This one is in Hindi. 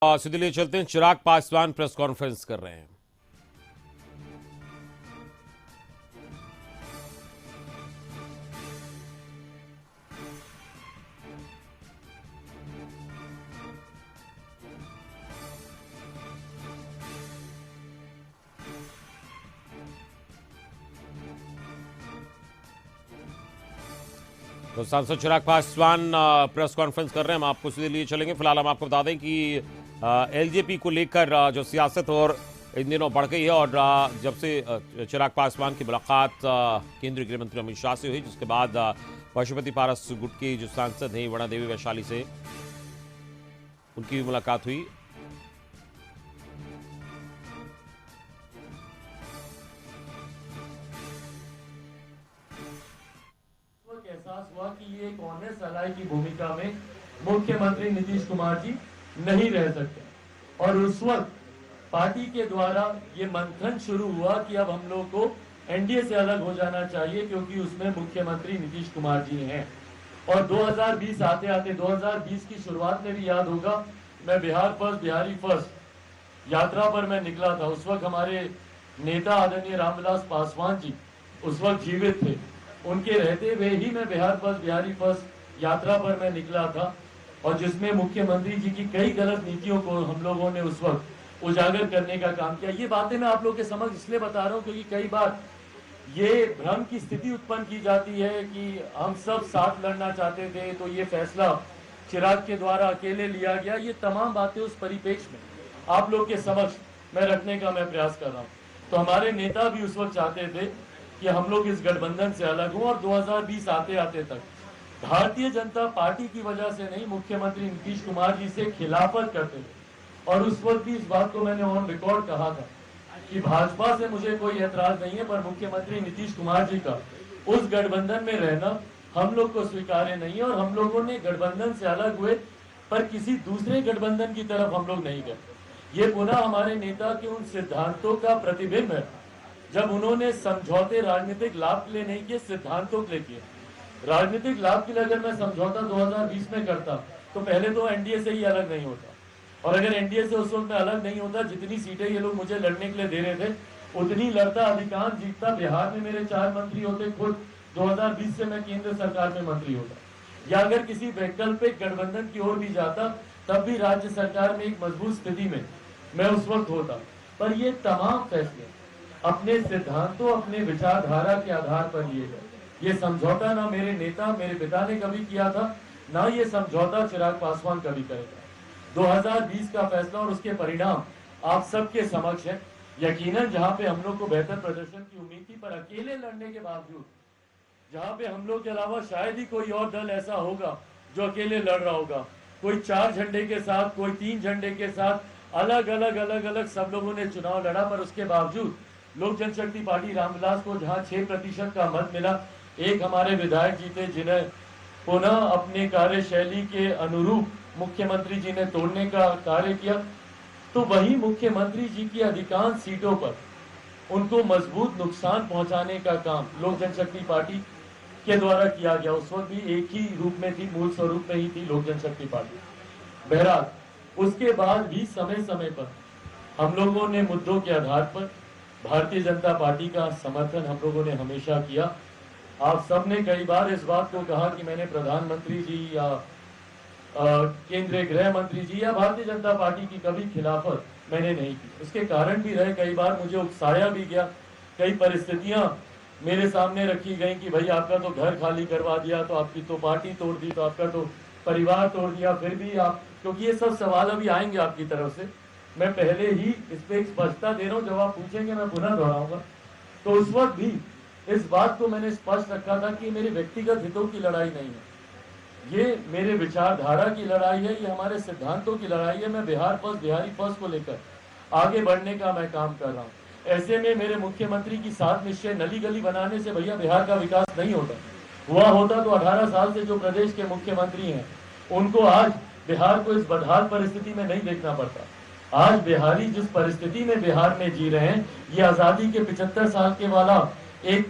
सीधे लिए चलते हैं। चिराग पासवान प्रेस कॉन्फ्रेंस कर रहे हैं। तो सांसद चिराग पासवान प्रेस कॉन्फ्रेंस कर रहे हैं। हम आपको सीधे लिए चलेंगे। फिलहाल हम आपको बता दें कि एलजेपी को लेकर जो सियासत और इन दिनों बढ़ गई है और जब से चिराग पासवान की मुलाकात केंद्रीय गृह मंत्री अमित शाह से हुई, जिसके बाद पशुपति पारस गुट की जो सांसद हैं वीणा देवी वैशाली से उनकी भी मुलाकात हुई। एहसास हुआ कि ये एक ऑनेस्ट अलाई की भूमिका में मुख्यमंत्री नीतीश कुमार जी नहीं रह सकते और उस वक्त पार्टी के द्वारा ये मंथन शुरू हुआ कि अब हम लोग को एनडीए से अलग हो जाना चाहिए क्योंकि उसमें मुख्यमंत्री नीतीश कुमार जी हैं। और 2020 आते आते 2020 की शुरुआत में भी याद होगा, मैं बिहार फर्स्ट बिहारी फर्स्ट यात्रा पर मैं निकला था। उस वक्त हमारे नेता आदरणीय रामविलास पासवान जी उस वक्त जीवित थे। उनके रहते हुए ही मैं बिहार फर्स्ट बिहारी फर्स्ट यात्रा पर मैं निकला था और जिसमें मुख्यमंत्री जी की कई गलत नीतियों को हम लोगों ने उस वक्त उजागर करने का काम किया। ये बातें मैं आप लोग के समक्ष इसलिए बता रहा हूं क्योंकि कई बार ये भ्रम की स्थिति उत्पन्न की जाती है कि हम सब साथ लड़ना चाहते थे तो ये फैसला चिराग के द्वारा अकेले लिया गया। ये तमाम बातें उस परिप्रेक्ष्य में आप लोग के समक्ष मैं रखने का मैं प्रयास कर रहा हूँ। तो हमारे नेता भी उस वक्त चाहते थे कि हम लोग इस गठबंधन से अलग हों और 2020 आते आते तक भारतीय जनता पार्टी की वजह से नहीं, मुख्यमंत्री नीतीश कुमार जी से खिलाफत करते थे। और उस वक्त भी इस बात को मैंने ऑन रिकॉर्ड कहा था कि भाजपा से मुझे कोई ऐतराज नहीं है, पर मुख्यमंत्री नीतीश कुमार जी का उस गठबंधन में रहना हम लोग को स्वीकार्य नहीं है। और हम लोगों ने गठबंधन से अलग हुए पर किसी दूसरे गठबंधन की तरफ हम लोग नहीं गए। ये पुनः हमारे नेता के उन सिद्धांतों का प्रतिबिंब है जब उन्होंने समझौते राजनीतिक लाभ के लिए नहीं किए, सिद्धांतों के लिए किए। राजनीतिक लाभ के लिए अगर मैं समझौता 2020 में करता तो पहले तो एनडीए से ही अलग नहीं होता, और अगर एनडीए से उस वक्त में अलग नहीं होता, जितनी सीटें ये लोग मुझे लड़ने के लिए दे रहे थे उतनी लड़ता, अधिकांश जीतता। बिहार में मेरे 4 मंत्री होते, खुद 2020 से मैं केंद्र सरकार में मंत्री होता, या अगर किसी वैकल्पिक गठबंधन की ओर भी जाता तब भी राज्य सरकार में एक मजबूत स्थिति में मैं उस वक्त होता। पर ये तमाम फैसले अपने सिद्धांतों, अपने विचारधारा के आधार पर लिए गए। ये समझौता ना मेरे नेता, मेरे पिता ने कभी किया था, ना ये समझौता चिराग पासवान कभी करेगा। 2020 का फैसला और उसके परिणाम आप सबके समक्ष है। यकीनन जहां पे हम लोग को बेहतर प्रदर्शन की उम्मीद थी, पर अकेले लड़ने के बावजूद, जहां पे हम लोग के अलावा शायद ही कोई और दल ऐसा होगा जो अकेले लड़ रहा होगा, कोई 4 झंडे के साथ, कोई 3 झंडे के साथ, अलग अलग सब लोगों ने चुनाव लड़ा। पर उसके बावजूद लोक जनशक्ति पार्टी रामविलास को जहां 6% का मत मिला, एक हमारे विधायक जी थे जिन्हें पुनः अपने कार्यशैली के अनुरूप मुख्यमंत्री जी ने तोड़ने का कार्य किया, तो वही मुख्यमंत्री जी की अधिकांश सीटों पर उनको मजबूत नुकसान पहुंचाने का काम लोक जनशक्ति पार्टी के द्वारा किया गया। उस वक्त भी एक ही रूप में थी, मूल स्वरूप में ही थी लोक जनशक्ति पार्टी। बहरहाल उसके बाद भी समय समय पर हम लोगों ने मुद्दों के आधार पर भारतीय जनता पार्टी का समर्थन हम लोगों ने हमेशा किया। आप सबने कई बार इस बात को कहा कि मैंने प्रधानमंत्री जी या केंद्रीय गृह मंत्री जी या भारतीय जनता पार्टी की कभी खिलाफत मैंने नहीं की। उसके कारण भी रहे, कई बार मुझे उकसाया भी गया, कई परिस्थितियां मेरे सामने रखी गई कि भाई आपका तो घर खाली करवा दिया, तो आपकी तो पार्टी तोड़ दी, तो आपका तो परिवार तोड़ दिया। फिर भी आप, क्योंकि ये सब सवाल अभी आएंगे आपकी तरफ से, मैं पहले ही इस पे एक स्पष्टता दे रहा हूँ, जब आप पूछेंगे मैं पुनः दोहराऊंगा। तो उस वक्त भी इस बात को मैंने स्पष्ट रखा था कि मेरे व्यक्तिगत हितों की लड़ाई नहीं है, ये मेरे विचारधारा की लड़ाई है, ये हमारे सिद्धांतों की लड़ाई है। मैं बिहार फर्स्ट बिहारी फर्स्ट को लेकर आगे बढ़ने का मैं काम कर रहा हूँ। ऐसे में मेरे मुख्यमंत्री की 7 निश्चय नली गली बनाने से भैया बिहार का विकास नहीं होता। हुआ होता तो 18 साल से जो प्रदेश के मुख्यमंत्री हैं उनको आज बिहार को इस बदहाल परिस्थिति में नहीं देखना पड़ता। आज बिहारी जिस परिस्थिति में बिहार में जी रहे हैं, ये आजादी के 75 साल के वाला एक